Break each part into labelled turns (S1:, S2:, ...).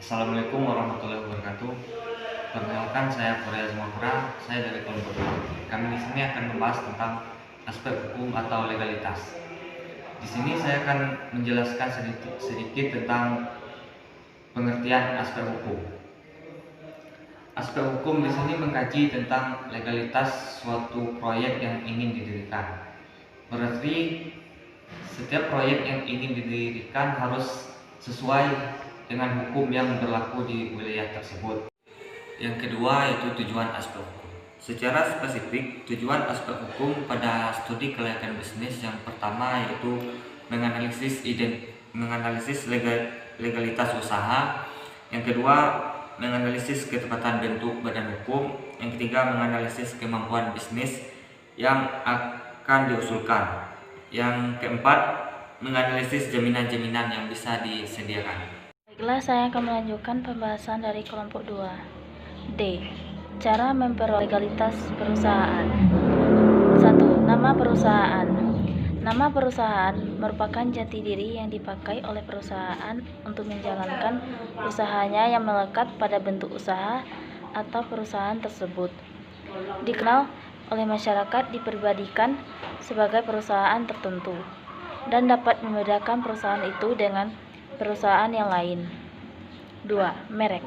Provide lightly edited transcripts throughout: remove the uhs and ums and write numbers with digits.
S1: Assalamualaikum warahmatullahi wabarakatuh. Perkenalkan, saya Korea Zumafra, saya dari kelompok 2. Kami di sini akan membahas tentang aspek hukum atau legalitas. Di sini saya akan menjelaskan sedikit tentang pengertian aspek hukum. Aspek hukum di sini mengkaji tentang legalitas suatu proyek yang ingin didirikan. Berarti setiap proyek yang ingin didirikan harus sesuai dengan hukum yang berlaku di wilayah tersebut. Yang kedua yaitu tujuan aspek hukum. Secara spesifik, tujuan aspek hukum pada studi kelayakan bisnis yang pertama yaitu menganalisis legalitas usaha. Yang kedua, menganalisis ketepatan bentuk badan hukum. Yang ketiga, menganalisis kemampuan bisnis yang akan diusulkan. Yang keempat, menganalisis jaminan-jaminan yang bisa disediakan.
S2: Baiklah, saya akan melanjutkan pembahasan dari kelompok 2. D. Cara memperoleh legalitas perusahaan. 1. Nama perusahaan. Nama perusahaan merupakan jati diri yang dipakai oleh perusahaan untuk menjalankan usahanya yang melekat pada bentuk usaha atau perusahaan tersebut. Dikenal oleh masyarakat dipribadikan sebagai perusahaan tertentu dan dapat membedakan perusahaan itu dengan perusahaan yang lain. 2. Merek.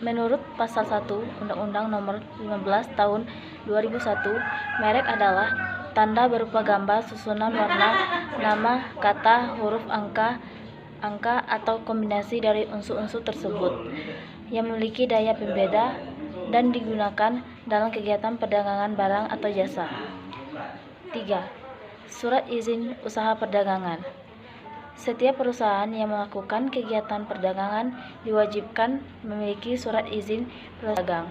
S2: Menurut Pasal 1 Undang-Undang Nomor 15 Tahun 2001, merek adalah tanda berupa gambar, susunan warna, nama, kata, huruf, angka, atau kombinasi dari unsur-unsur tersebut yang memiliki daya pembeda dan digunakan dalam kegiatan perdagangan barang atau jasa. 3. Surat izin usaha perdagangan. Setiap perusahaan yang melakukan kegiatan perdagangan diwajibkan memiliki surat izin pedagang,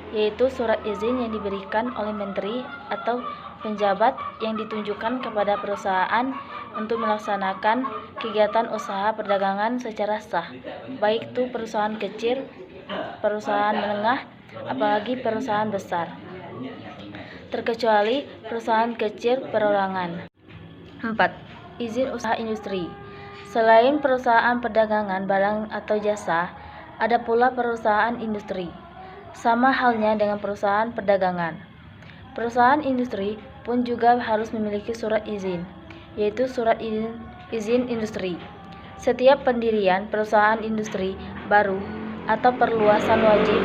S2: yaitu surat izin yang diberikan oleh menteri atau penjabat yang ditunjukkan kepada perusahaan untuk melaksanakan kegiatan usaha perdagangan secara sah, baik itu perusahaan kecil, perusahaan menengah, apalagi perusahaan besar, terkecuali perusahaan kecil perorangan. 4. Izin usaha industri. Selain perusahaan perdagangan barang atau jasa, ada pula perusahaan industri. Sama halnya dengan perusahaan perdagangan. Perusahaan industri pun juga harus memiliki surat izin, yaitu surat izin industri. Setiap pendirian perusahaan industri baru atau perluasan wajib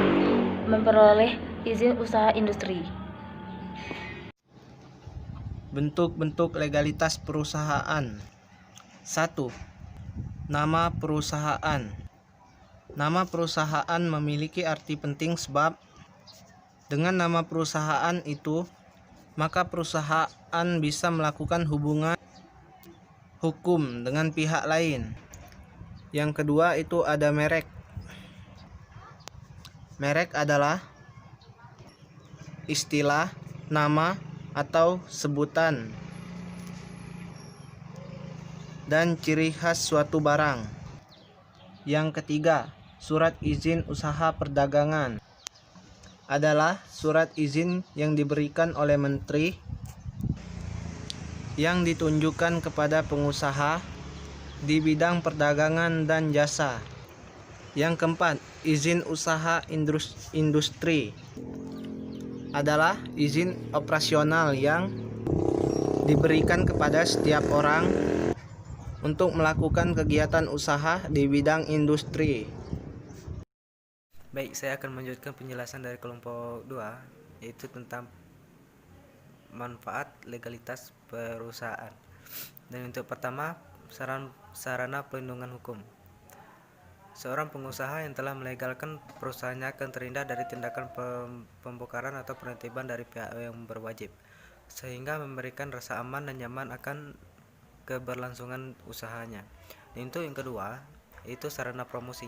S2: memperoleh izin usaha industri.
S3: Bentuk-bentuk legalitas perusahaan. 1. Nama perusahaan. Nama perusahaan memiliki arti penting sebab dengan nama perusahaan itu, maka perusahaan bisa melakukan hubungan hukum dengan pihak lain. Yang kedua itu ada merek. Merek adalah istilah, nama, atau sebutan dan ciri khas suatu barang. Yang ketiga, surat izin usaha perdagangan adalah surat izin yang diberikan oleh menteri yang ditunjukkan kepada pengusaha di bidang perdagangan dan jasa. Yang keempat, izin usaha industri adalah izin operasional yang diberikan kepada setiap orang untuk melakukan kegiatan usaha di bidang industri.
S4: Baik, saya akan melanjutkan penjelasan dari kelompok 2, yaitu tentang manfaat legalitas perusahaan. Dan untuk pertama, sarana pelindungan hukum. Seorang pengusaha yang telah melegalkan perusahaannya akan terhindar dari tindakan pembongkaran atau penertiban dari pihak yang berwajib, sehingga memberikan rasa aman dan nyaman akan keberlangsungan usahanya. Dan untuk yang kedua, yaitu sarana promosi.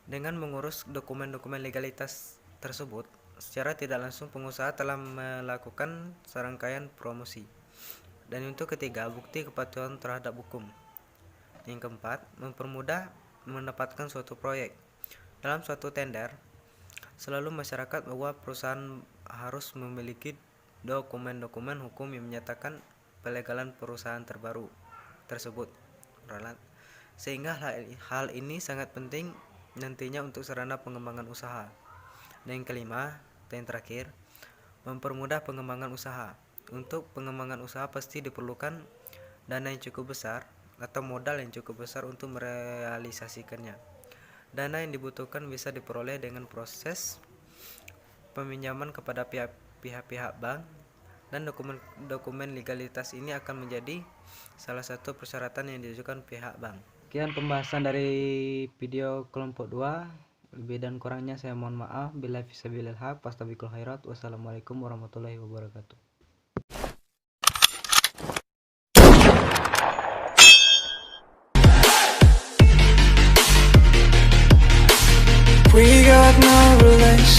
S4: Dengan mengurus dokumen-dokumen legalitas tersebut, secara tidak langsung pengusaha telah melakukan serangkaian promosi. Dan untuk ketiga, bukti kepatuhan terhadap hukum. Yang keempat, mempermudah mendapatkan suatu proyek. Dalam suatu tender, selalu masyarakat bahwa perusahaan harus memiliki dokumen-dokumen hukum yang menyatakan pelegalan perusahaan terbaru tersebut. sehingga hal ini sangat penting nantinya untuk sarana pengembangan usaha. Dan yang kelima, dan yang terakhir, mempermudah pengembangan usaha. Untuk pengembangan usaha pasti diperlukan dana yang cukup besar atau modal yang cukup besar untuk merealisasikannya. Dana yang dibutuhkan bisa diperoleh dengan proses peminjaman kepada pihak-pihak bank, dan dokumen legalitas ini akan menjadi salah satu persyaratan yang diajukan pihak bank. Sekian pembahasan dari video kelompok 2. Lebih dan kurangnya saya mohon maaf. Billahi fisabilil haq, fastabiqul khairat. Wassalamualaikum warahmatullahi wabarakatuh.
S5: We got no relation.